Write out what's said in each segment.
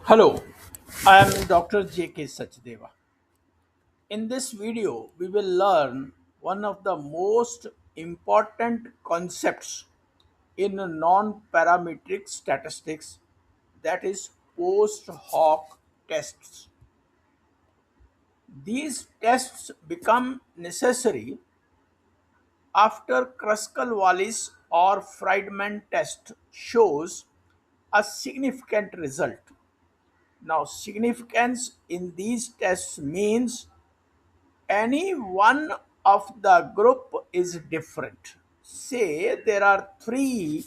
Hello, I am Dr. J.K. Sachdeva. In this video, we will learn one of the most important concepts in non-parametric statistics, that is post-hoc tests. These tests become necessary after Kruskal-Wallis or Friedman test shows a significant result. Now, significance in these tests means any one of the group is different. Say there are three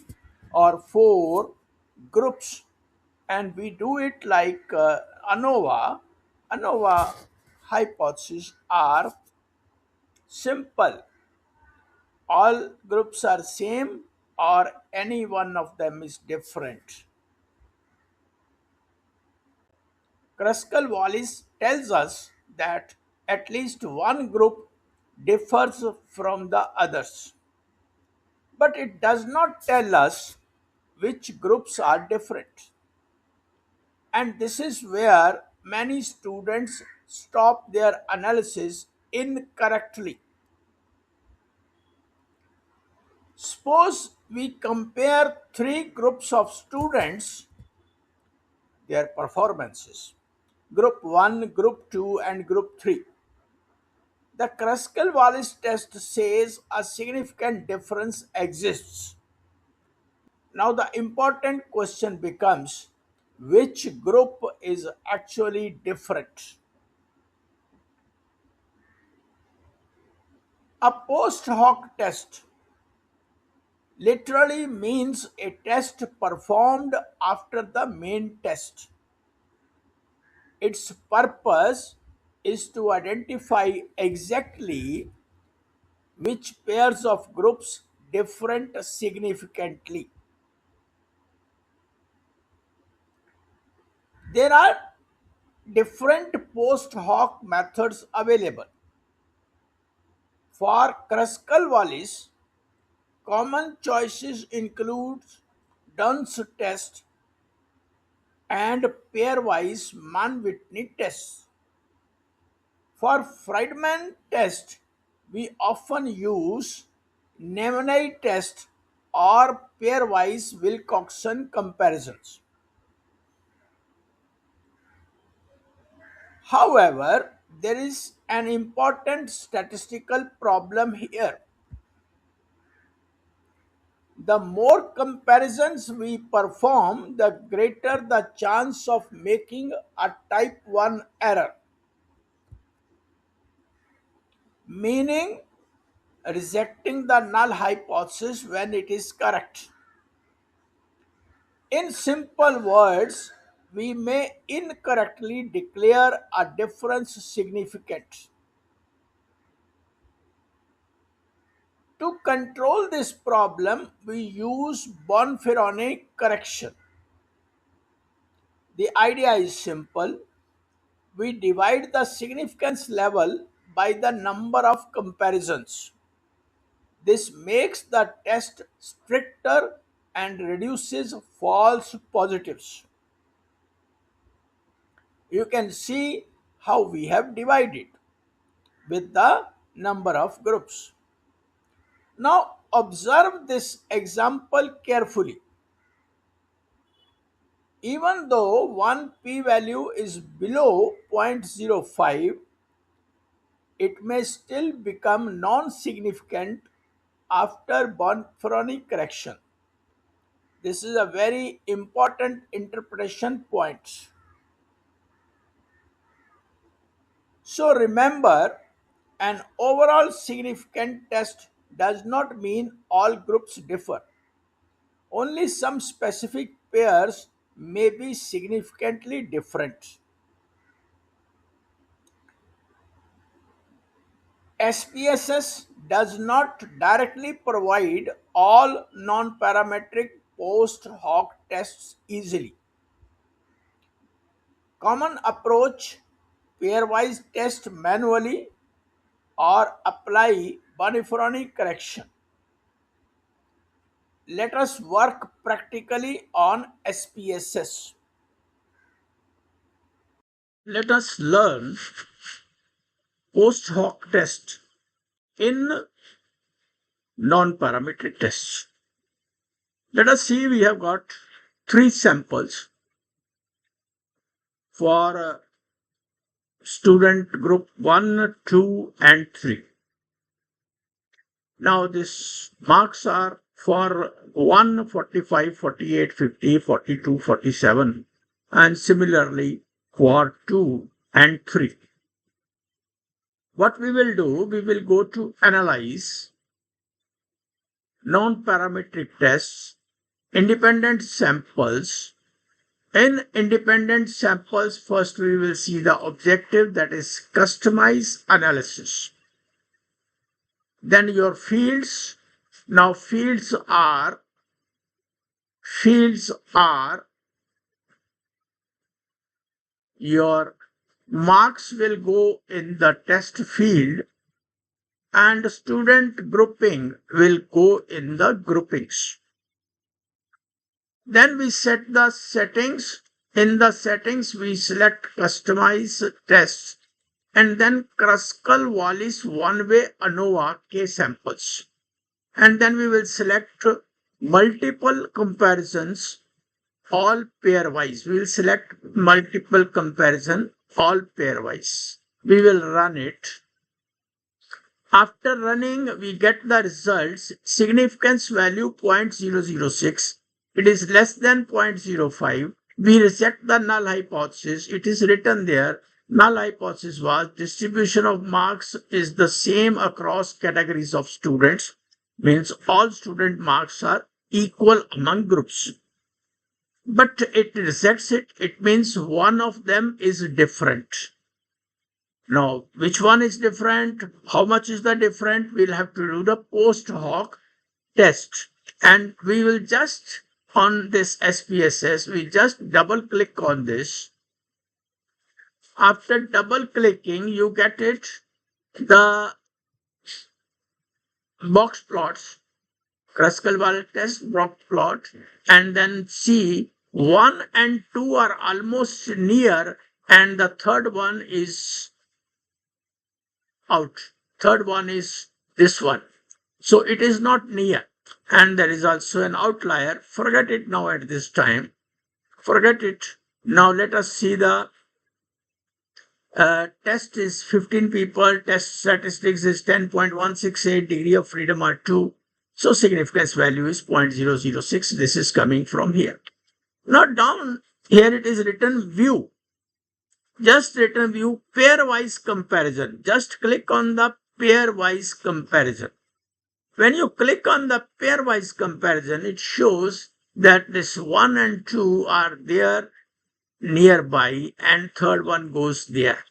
or four groups, and we do it like ANOVA. ANOVA hypotheses are simple. All groups are same or any one of them is different. Kruskal-Wallis tells us that at least one group differs from the others, but it does not tell us which groups are different. And this is where many students stop their analysis incorrectly. Suppose we compare three groups of students, their performances, group 1, group 2, and group 3. The Kruskal-Wallis test says a significant difference exists. Now the important question becomes, which group is actually different? A post-hoc test literally means a test performed after the main test. Its purpose is to identify exactly which pairs of groups differ significantly. There are different post-hoc methods available. For Kruskal-Wallis, common choices include Dunn's test and pairwise Mann-Whitney tests. For Friedman test, we often use Neyman test or pairwise Wilcoxon comparisons. However, there is an important statistical problem here. The more comparisons we perform, the greater the chance of making a type 1 error, meaning rejecting the null hypothesis when it is correct. In simple words, we may incorrectly declare a difference significant. To control this problem, we use Bonferroni correction. The idea is simple. We divide the significance level by the number of comparisons. This makes the test stricter and reduces false positives. You can see how we have divided with the number of groups. Now observe this example carefully. Even though one p-value is below 0.05, it may still become non-significant after Bonferroni correction. This is a very important interpretation point. So remember, an overall significant test does not mean all groups differ. Only some specific pairs may be significantly different. SPSS does not directly provide all non-parametric post-hoc tests easily. Common approach: pairwise test manually or apply Bonferroni correction. Let us work practically on SPSS. Let us learn post-hoc test in non-parametric tests. Let us see, we have got three samples for student group 1, 2 and 3. Now this marks are for 1, 45, 48, 50, 42, 47 and similarly for 2 and 3. What we will do, we will go to analyze non-parametric tests, independent samples. In independent samples, first we will see the objective, that is customize analysis. Then your fields. Now fields are your marks will go in the test field and student grouping will go in the groupings. Then we set the settings. In the settings, we select customize tests and then Kruskal-Wallis one-way ANOVA K samples. And then we will select multiple comparisons, all pairwise. We will select multiple comparison, all pairwise. We will run it. After running, we get the results. Significance value 0.006. It is less than 0.05. We reject the null hypothesis. It is written there. Null hypothesis was distribution of marks is the same across categories of students. Means all student marks are equal among groups. But it rejects it. It means one of them is different. Now, which one is different? How much is the different? We'll have to do the post-hoc test. And we will just, on this SPSS, we just double click on this. After double clicking, you get it, the box plots, Kruskal-Wallis test box plot, and then see 1 and 2 are almost near and the third one is out. Third one is this one. So it is not near. And there is also an outlier. Forget it now at this time. Forget it. Now let us see the test is 15 people. Test statistics is 10.168. Degree of freedom are 2. So significance value is 0.006. This is coming from here. Now down here it is written view. Just written view pairwise comparison. Just click on the pairwise comparison. When you click on the pairwise comparison, it shows that this 1 and 2 are there nearby and third one goes there.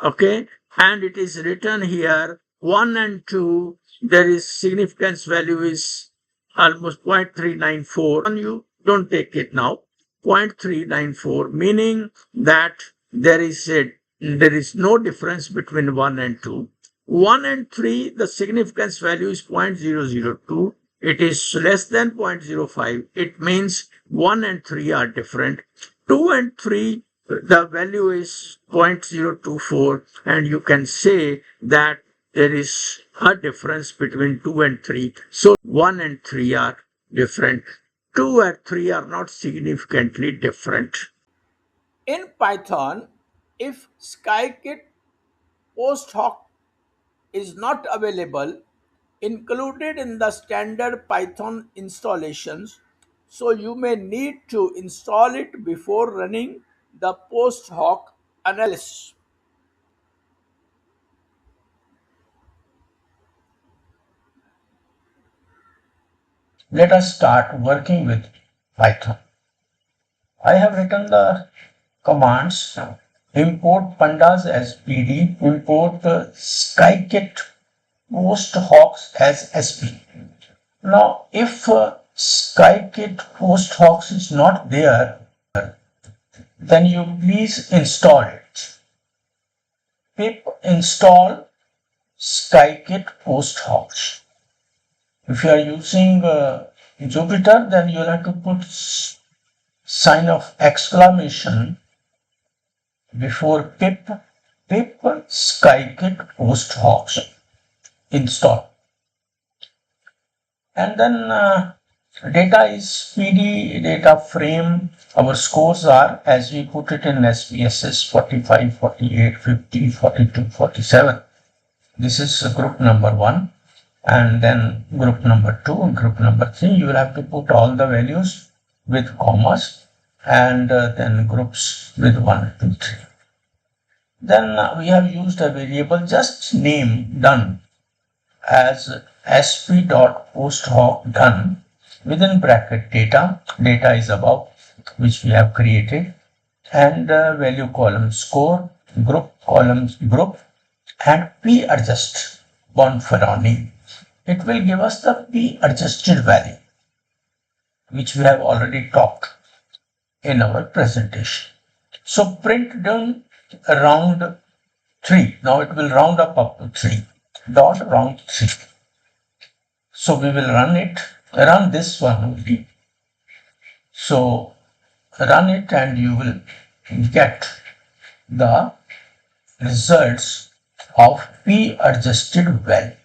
Okay, and it is written here 1 and 2, there is significance value is almost 0.394. You don't take it now. 0.394, meaning that there is no difference between 1 and 2. 1 and 3, the significance value is 0.002. It is less than 0.05. It means 1 and 3 are different. 2 and 3, the value is 0.024, and you can say that there is a difference between 2 and 3. So 1 and 3 are different. 2 and 3 are not significantly different. In Python, if scikit post-hoc is not available, included in the standard Python installations, so you may need to install it before running the post-hoc analysis. Let us start working with Python. I have written the commands import pandas as PD, import scikit post-hocs as SP. Now, if scikit post-hocs is not there, then you please install it. Pip install scikit post-hocs. If you are using Jupyter, then you will have to put sign of exclamation before pip skykit Post-Hoc install. And then data is PD data frame. Our scores are, as we put it in SPSS, 45, 48, 50, 42, 47. This is group number 1. And then group number 2 and group number 3. You will have to put all the values with commas, and then groups with 1, 2, 3. Then we have used a variable just name done as sp.posthoc done within bracket data. Data is above, which we have created, and value column score, group columns group, and p adjust Bonferroni. It will give us the p adjusted value, which we have already talked in our presentation. So print done round 3. Now it will round up to 3. Dot round 3. So we will run this one only. So run it and you will get the results of p adjusted value.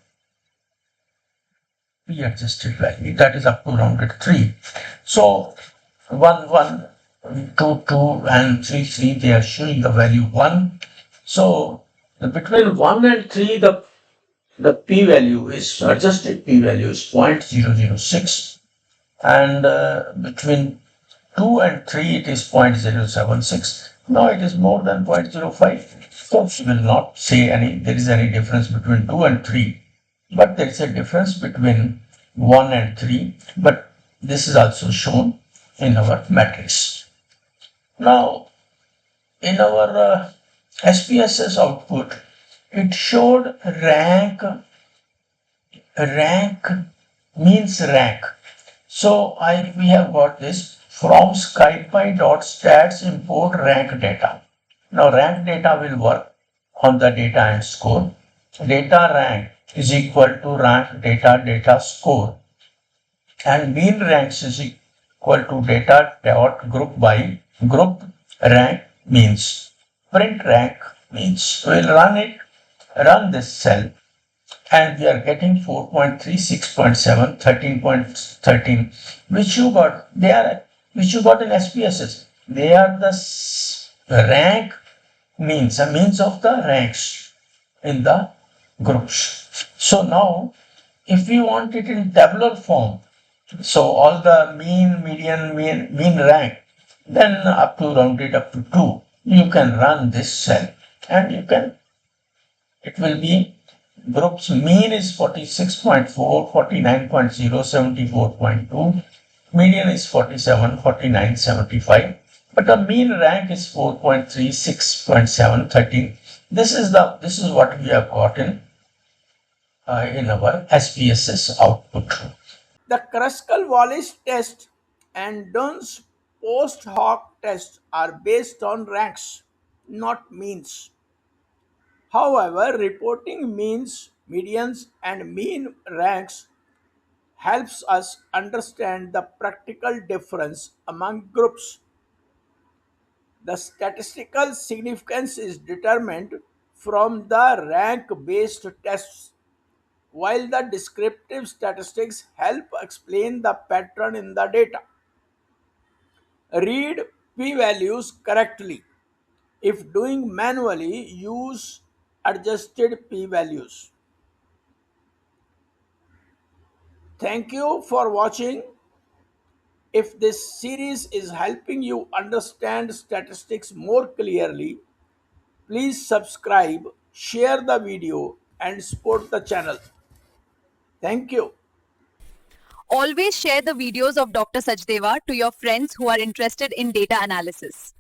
P adjusted value, that is up to rounded 3. So 1, 1, 2, 2 and 3, 3, they are showing the value 1. So between 1 and 3, the p value is adjusted p value is 0.006, and between 2 and 3 it is 0.076. Now it is more than 0.05. So we will not say there is any difference between 2 and 3, but there is a difference between 1 and 3, but this is also shown in our matrix. Now in our SPSS output, it showed rank means rank. So we have got this from scipy.stats import rank data. Now rank data will work on the data and score. Data rank is equal to rank data score, and mean ranks is equal to data dot group by group rank means. Print rank means. We will run this cell, and we are getting 4.36.7, 13.13, which you got in SPSS. They are the rank means, a means of the ranks in the groups. So now if we want it in tabular form, so all the mean, median, mean rank, then up to rounded up to 2, you can run this cell, and it will be groups mean is 46.4, 49.0, 74.2, median is 47, 49, 75, but the mean rank is 4.36.7, 13. This is what we have gotten in our SPSS output. The Kruskal-Wallis test and Dunn's post-hoc test are based on ranks, not means. However, reporting means, medians, and mean ranks helps us understand the practical difference among groups. The statistical significance is determined from the rank-based tests, while the descriptive statistics help explain the pattern in the data. Read p-values correctly. If doing manually, use adjusted p-values. Thank you for watching. If this series is helping you understand statistics more clearly, please subscribe, share the video, and support the channel. Thank you. Always share the videos of Dr. Sachdeva to your friends who are interested in data analysis.